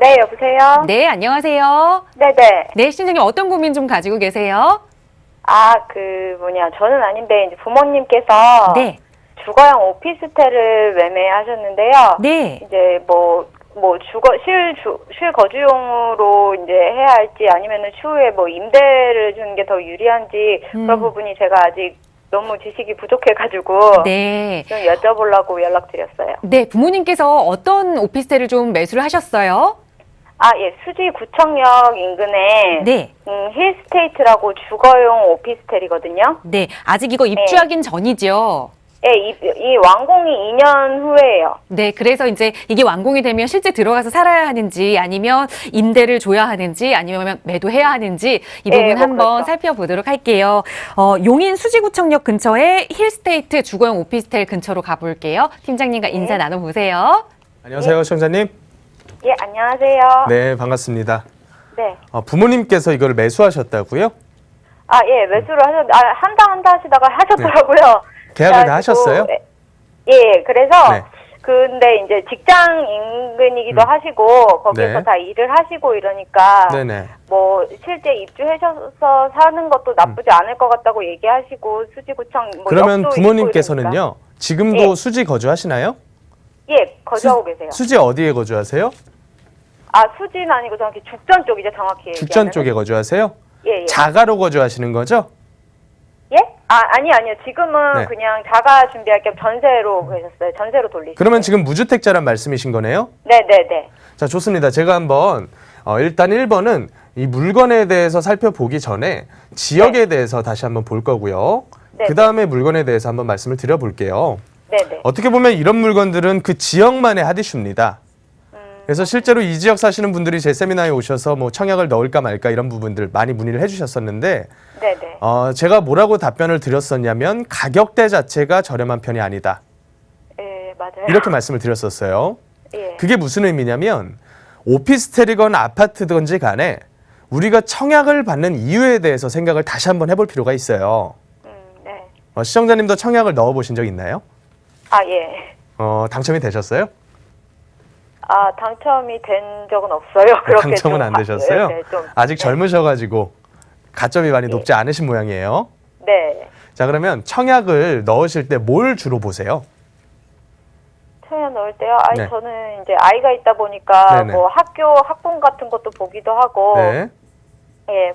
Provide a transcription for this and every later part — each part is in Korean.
네, 여보세요? 네, 안녕하세요. 네네. 네, 시청자님 어떤 고민 좀 가지고 계세요? 저는 아닌데, 이제 부모님께서 네. 주거용 오피스텔을 매매하셨는데요. 네. 이제 실거주용으로 이제 해야 할지 아니면은 추후에 임대를 주는 게 더 유리한지 그런 부분이 제가 아직 너무 지식이 부족해가지고 네. 좀 여쭤보려고 연락드렸어요. 네, 부모님께서 어떤 오피스텔을 좀 매수를 하셨어요? 예, 수지 구청역 인근에 네. 힐스테이트라고 주거용 오피스텔이거든요. 네, 아직 이거 입주하긴 전이죠. 예, 이 완공이 2년 후에요. 네, 그래서 이제 이게 완공이 되면 실제 들어가서 살아야 하는지 아니면 임대를 줘야 하는지 아니면 매도해야 하는지 이 부분 한번 그렇죠. 살펴보도록 할게요. 용인 수지구청역 근처에 힐스테이트 주거용 오피스텔 근처로 가볼게요. 팀장님과 인사 나눠보세요. 안녕하세요, 시청자님. 예, 안녕하세요. 네, 반갑습니다. 네. 부모님께서 이걸 매수하셨다고요? 예, 매수를 한다 하시다가 하셨더라고요. 계약을 다 하셨어요? 예, 그래서 네. 근데 이제 직장 인근이기도 하시고 거기서 네. 다 일을 하시고 이러니까 네네. 실제 입주하셔서 사는 것도 나쁘지 않을 것 같다고 얘기하시고 수지구청 그러면 역도 있고 부모님께서는요, 이러니까. 지금도 예. 수지 거주하시나요? 예, 거주하고 계세요. 수지 어디에 거주하세요? 수지는 아니고 정확히 죽전 쪽이죠, 정확히 죽전 얘기하면은. 쪽에 거주하세요? 예. 자가로 거주하시는 거죠? 예? 아니요. 지금은 네. 그냥 자가 준비할 겸 전세로 계셨어요. 전세로 돌리시죠. 그러면 지금 무주택자란 말씀이신 거네요? 네네네. 자, 좋습니다. 제가 한번 일단 1번은 이 물건에 대해서 살펴보기 전에 지역에 대해서 다시 한번 볼 거고요. 네. 그 다음에 물건에 대해서 한번 말씀을 드려볼게요. 네네. 어떻게 보면 이런 물건들은 그 지역만의 핫이슈입니다. 그래서 실제로 이 지역 사시는 분들이 제 세미나에 오셔서 청약을 넣을까 말까 이런 부분들 많이 문의를 해주셨었는데 네네. 제가 뭐라고 답변을 드렸었냐면 가격대 자체가 저렴한 편이 아니다. 예, 맞아요. 이렇게 말씀을 드렸었어요. 예. 그게 무슨 의미냐면 오피스텔이건 아파트든지 간에 우리가 청약을 받는 이유에 대해서 생각을 다시 한번 해볼 필요가 있어요. 네. 시청자님도 청약을 넣어보신 적 있나요? 예. 당첨이 되셨어요? 당첨이 된 적은 없어요. 그렇게 당첨은 안 되셨어요? 아직 젊으셔가지고 가점이 많이 높지 않으신 모양이에요. 네. 자, 그러면 청약을 넣으실 때 뭘 주로 보세요? 청약 넣을 때요? 네. 저는 이제 아이가 있다 보니까 네네. 학교 학번 같은 것도 보기도 하고 네. 예,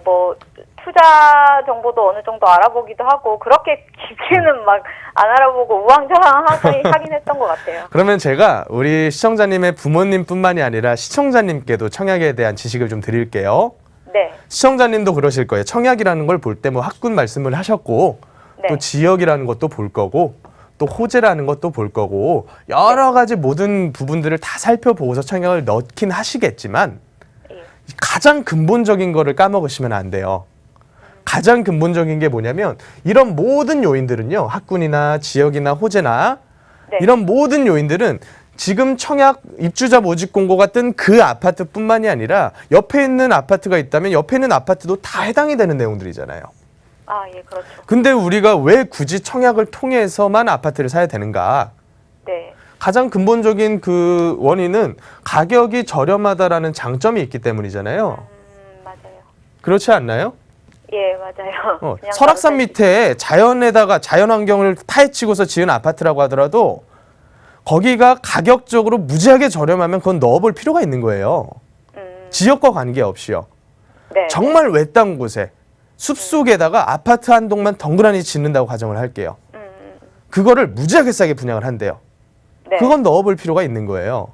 투자 정보도 어느 정도 알아보기도 하고 그렇게 깊게는 막 안 알아보고 우왕좌왕 하긴 했던 것 같아요. 그러면 제가 우리 시청자님의 부모님뿐만이 아니라 시청자님께도 청약에 대한 지식을 좀 드릴게요. 네. 시청자님도 그러실 거예요. 청약이라는 걸 볼 때 학군 말씀을 하셨고 네. 또 지역이라는 것도 볼 거고 또 호재라는 것도 볼 거고 여러 가지 모든 부분들을 다 살펴보고서 청약을 넣긴 하시겠지만 가장 근본적인 거를 까먹으시면 안 돼요. 가장 근본적인 게 뭐냐면 이런 모든 요인들은요. 학군이나 지역이나 호재나 네. 이런 모든 요인들은 지금 청약 입주자 모집 공고가 뜬 그 아파트뿐만이 아니라 옆에 있는 아파트가 있다면 옆에 있는 아파트도 다 해당이 되는 내용들이잖아요. 예, 그렇죠. 근데 우리가 왜 굳이 청약을 통해서만 아파트를 사야 되는가? 네. 가장 근본적인 그 원인은 가격이 저렴하다라는 장점이 있기 때문이잖아요. 맞아요. 그렇지 않나요? 예, 맞아요. 그냥 설악산 바로 밑에 자연에다가 자연환경을 파헤치고서 지은 아파트라고 하더라도 거기가 가격적으로 무지하게 저렴하면 그건 넣어볼 필요가 있는 거예요. 지역과 관계없이요. 네. 정말 외딴 곳에 숲속에다가 아파트 한 동만 덩그러니 짓는다고 가정을 할게요. 그거를 무지하게 싸게 분양을 한대요. 네. 그건 넣어볼 필요가 있는 거예요.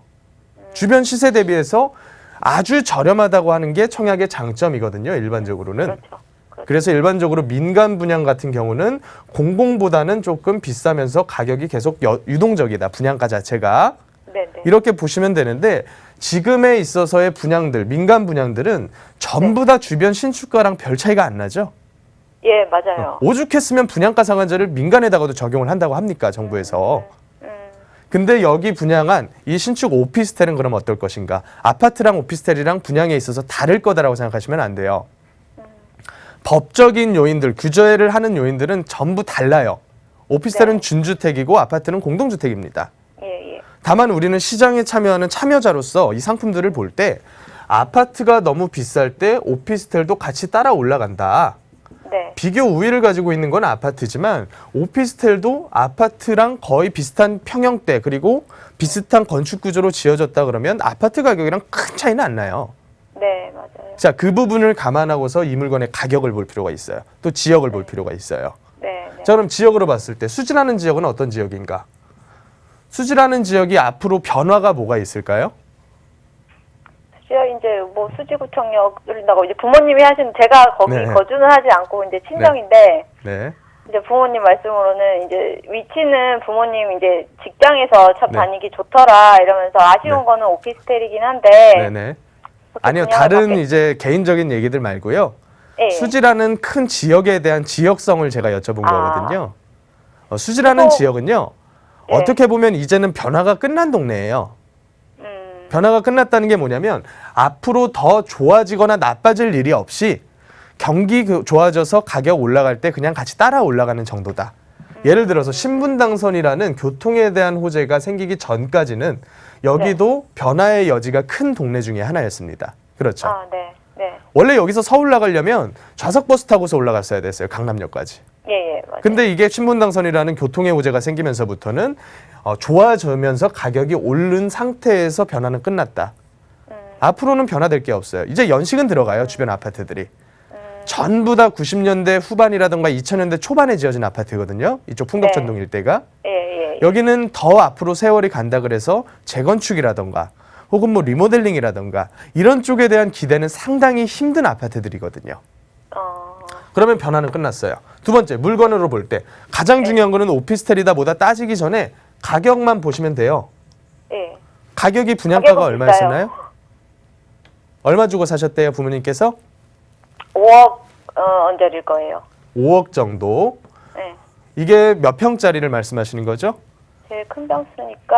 주변 시세 대비해서 아주 저렴하다고 하는 게 청약의 장점이거든요. 일반적으로는. 그렇죠. 그래서 일반적으로 민간 분양 같은 경우는 공공보다는 조금 비싸면서 가격이 계속 유동적이다. 분양가 자체가. 네네. 이렇게 보시면 되는데 지금에 있어서의 분양들, 민간 분양들은 전부 다 주변 신축가랑 별 차이가 안 나죠. 예, 맞아요. 오죽했으면 분양가 상한제를 민간에다가도 적용을 한다고 합니까, 정부에서. 근데 여기 분양한 이 신축 오피스텔은 그럼 어떨 것인가? 아파트랑 오피스텔이랑 분양에 있어서 다를 거다라고 생각하시면 안 돼요. 법적인 요인들, 규제를 하는 요인들은 전부 달라요. 오피스텔은 네. 준주택이고 아파트는 공동주택입니다. 예. 다만 우리는 시장에 참여하는 참여자로서 이 상품들을 볼 때 아파트가 너무 비쌀 때 오피스텔도 같이 따라 올라간다. 네. 비교 우위를 가지고 있는 건 아파트지만 오피스텔도 아파트랑 거의 비슷한 평형대 그리고 비슷한 건축 구조로 지어졌다 그러면 아파트 가격이랑 큰 차이는 안 나요. 네, 맞아요. 자, 그 부분을 감안하고서 이 물건의 가격을 볼 필요가 있어요. 또 지역을 볼 필요가 있어요. 네, 네. 자, 그럼 지역으로 봤을 때 수질하는 지역은 어떤 지역인가? 수질하는 지역이 앞으로 변화가 뭐가 있을까요? 이제 뭐 수지구청역을 나고 이제 부모님이 하시는 제가 거기 네. 거주는 하지 않고 이제 친정인데 네. 이제 부모님 말씀으로는 이제 위치는 부모님 이제 직장에서 참 네. 다니기 좋더라 이러면서 아쉬운 네. 거는 오피스텔이긴 한데 네네. 아니요, 분양을 다른 받게- 이제 개인적인 얘기들 말고요. 예. 수지라는 큰 지역에 대한 지역성을 제가 여쭤본 아. 거거든요. 수지라는 그래서- 지역은요. 예. 어떻게 보면 이제는 변화가 끝난 동네예요. 변화가 끝났다는 게 뭐냐면 앞으로 더 좋아지거나 나빠질 일이 없이 경기 좋아져서 가격 올라갈 때 그냥 같이 따라 올라가는 정도다. 예를 들어서 신분당선이라는 교통에 대한 호재가 생기기 전까지는 여기도 변화의 여지가 큰 동네 중에 하나였습니다. 그렇죠. 아, 네. 네. 원래 여기서 서울 나가려면 좌석버스 타고서 올라갔어야 됐어요. 강남역까지. 예, 예. 맞아요. 근데 이게 신분당선이라는 교통의 호재가 생기면서부터는 좋아지면서 가격이 오른 상태에서 변화는 끝났다. 앞으로는 변화될 게 없어요. 이제 연식은 들어가요. 주변 아파트들이. 전부 다 90년대 후반이라든가 2000년대 초반에 지어진 아파트거든요. 이쪽 풍덕천동 일대가. 예, 예. 여기는 더 앞으로 세월이 간다 그래서 재건축이라든가 혹은 뭐 리모델링이라든가 이런 쪽에 대한 기대는 상당히 힘든 아파트들이거든요. 그러면 변화는 끝났어요. 두 번째, 물건으로 볼 때 가장 중요한 거는 오피스텔이다 뭐다 따지기 전에 가격만 보시면 돼요. 예. 가격이 분양가가 가격은 얼마였나요? 얼마 주고 사셨대요, 부모님께서? 5억 언저리일 거예요. 5억 정도. 네. 이게 몇 평짜리를 말씀하시는 거죠? 제일 큰 평 쓰니까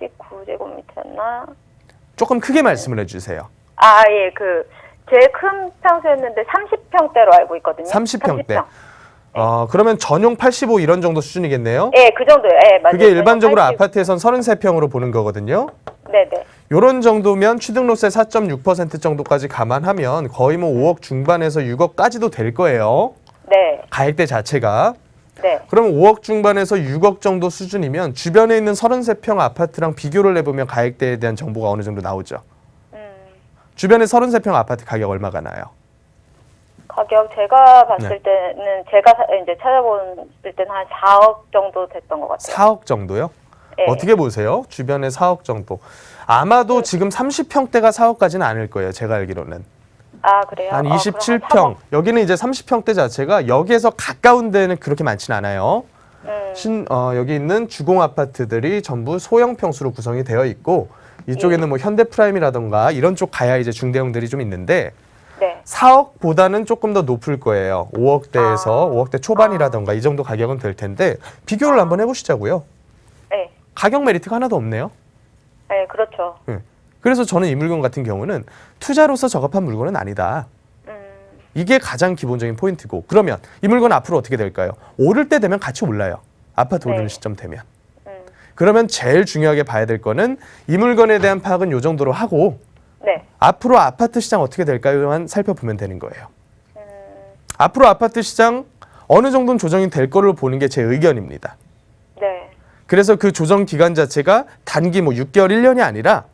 89제곱미터였나? 조금 크게 말씀을 해주세요. 아, 예. 제일 큰 평수였는데 30평대로 알고 있거든요. 30평대. 그러면 전용 85 이런 정도 수준이겠네요? 예, 그 정도요. 예, 맞아요. 그게 일반적으로 80. 아파트에선 33평으로 보는 거거든요. 네네. 요런 정도면 취득로세 4.6% 정도까지 감안하면 거의 뭐 5억 중반에서 6억까지도 될 거예요. 네. 가액대 자체가. 네. 그럼 5억 중반에서 6억 정도 수준이면 주변에 있는 33평 아파트랑 비교를 해보면 가액대에 대한 정보가 어느 정도 나오죠. 주변에 33평 아파트 가격 얼마가 나요? 가격 제가 봤을 네. 때는 제가 이제 찾아봤을 때는 한 4억 정도 됐던 것 같아요. 4억 정도요? 예. 어떻게 보세요? 주변에 4억 정도. 아마도 지금 30평대가 4억까지는 아닐 거예요. 제가 알기로는. 아, 그래요? 한 그럼 27평. 3억. 여기는 이제 30평대 자체가 여기에서 가까운 데는 그렇게 많지는 않아요. 여기 있는 주공 아파트들이 전부 소형 평수로 구성이 되어 있고 이쪽에는 뭐 현대프라임이라던가 이런 쪽 가야 이제 중대형들이 좀 있는데 네. 4억보다는 조금 더 높을 거예요. 5억대에서 5억대 초반이라던가 이 정도 가격은 될 텐데 비교를 한번 해보시자고요. 네. 가격 메리트가 하나도 없네요. 네, 그렇죠. 그래서 저는 이 물건 같은 경우는 투자로서 적합한 물건은 아니다. 이게 가장 기본적인 포인트고 그러면 이 물건 앞으로 어떻게 될까요? 오를 때 되면 같이 올라요. 아파트 네. 오르는 시점 되면. 그러면 제일 중요하게 봐야 될 거는 이 물건에 대한 파악은 요 정도로 하고 네. 앞으로 아파트 시장 어떻게 될까요만 살펴보면 되는 거예요. 앞으로 아파트 시장 어느 정도는 조정이 될 거로 보는 게 제 의견입니다. 네. 그래서 그 조정 기간 자체가 단기 뭐 6개월, 1년이 아니라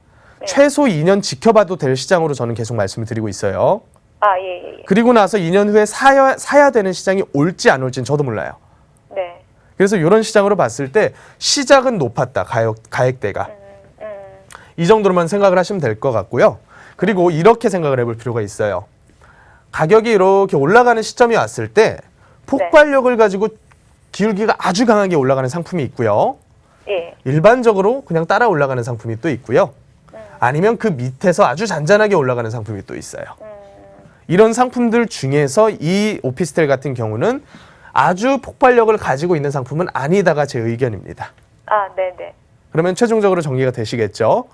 최소 2년 지켜봐도 될 시장으로 저는 계속 말씀을 드리고 있어요. 아, 예, 예, 예. 그리고 나서 2년 후에 사야 되는 시장이 올지 안 올지는 저도 몰라요. 네. 그래서 이런 시장으로 봤을 때 시작은 높았다. 가액대가. 이 정도로만 생각을 하시면 될 것 같고요. 그리고 이렇게 생각을 해볼 필요가 있어요. 가격이 이렇게 올라가는 시점이 왔을 때 폭발력을 가지고 기울기가 아주 강하게 올라가는 상품이 있고요. 예. 일반적으로 그냥 따라 올라가는 상품이 또 있고요. 아니면 그 밑에서 아주 잔잔하게 올라가는 상품이 또 있어요. 이런 상품들 중에서 이 오피스텔 같은 경우는 아주 폭발력을 가지고 있는 상품은 아니다가 제 의견입니다. 아, 네네. 그러면 최종적으로 정리가 되시겠죠?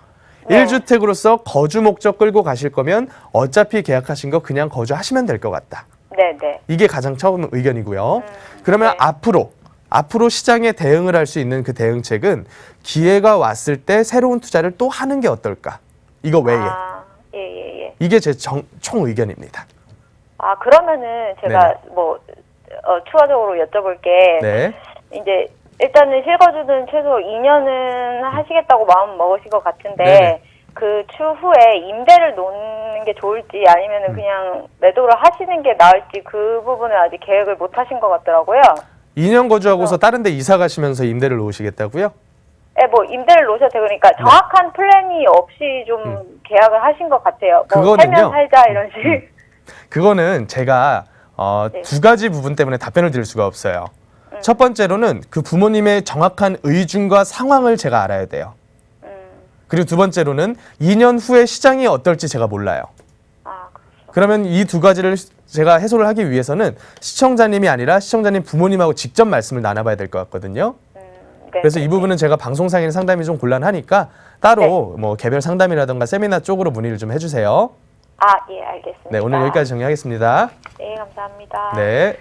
네. 1주택으로서 거주 목적 끌고 가실 거면 어차피 계약하신 거 그냥 거주하시면 될 것 같다. 네네. 이게 가장 처음 의견이고요. 그러면 네. 앞으로 시장에 대응을 할 수 있는 그 대응책은 기회가 왔을 때 새로운 투자를 또 하는 게 어떨까? 이거 외에. 예. 이게 제 총 의견입니다. 아, 그러면은 제가 뭐 추가적으로 여쭤볼 게 네. 이제 일단은 실거주는 최소 2년은 하시겠다고 마음 먹으신 것 같은데 네네. 그 추후에 임대를 놓는 게 좋을지 아니면은 그냥 매도를 하시는 게 나을지 그 부분을 아직 계획을 못 하신 것 같더라고요. 2년 거주하고서 다른 데 이사 가시면서 임대를 놓으시겠다고요? 네, 뭐 임대를 놓으셔도 되고 그러니까 정확한 플랜이 없이 좀 계약을 하신 것 같아요. 뭐 그거는요. 살면 살자 이런 식. 그거는 제가 네. 두 가지 부분 때문에 답변을 드릴 수가 없어요. 첫 번째로는 그 부모님의 정확한 의중과 상황을 제가 알아야 돼요. 그리고 두 번째로는 2년 후에 시장이 어떨지 제가 몰라요. 아, 그렇죠. 그러면 이 두 가지를 제가 해소를 하기 위해서는 시청자님이 아니라 시청자님 부모님하고 직접 말씀을 나눠봐야 될 것 같거든요. 네. 그래서 이 부분은 제가 방송상의 상담이 좀 곤란하니까 따로 뭐 개별 상담이라든가 세미나 쪽으로 문의를 좀 해주세요. 아, 예, 알겠습니다. 네, 오늘 여기까지 정리하겠습니다. 네, 감사합니다. 네.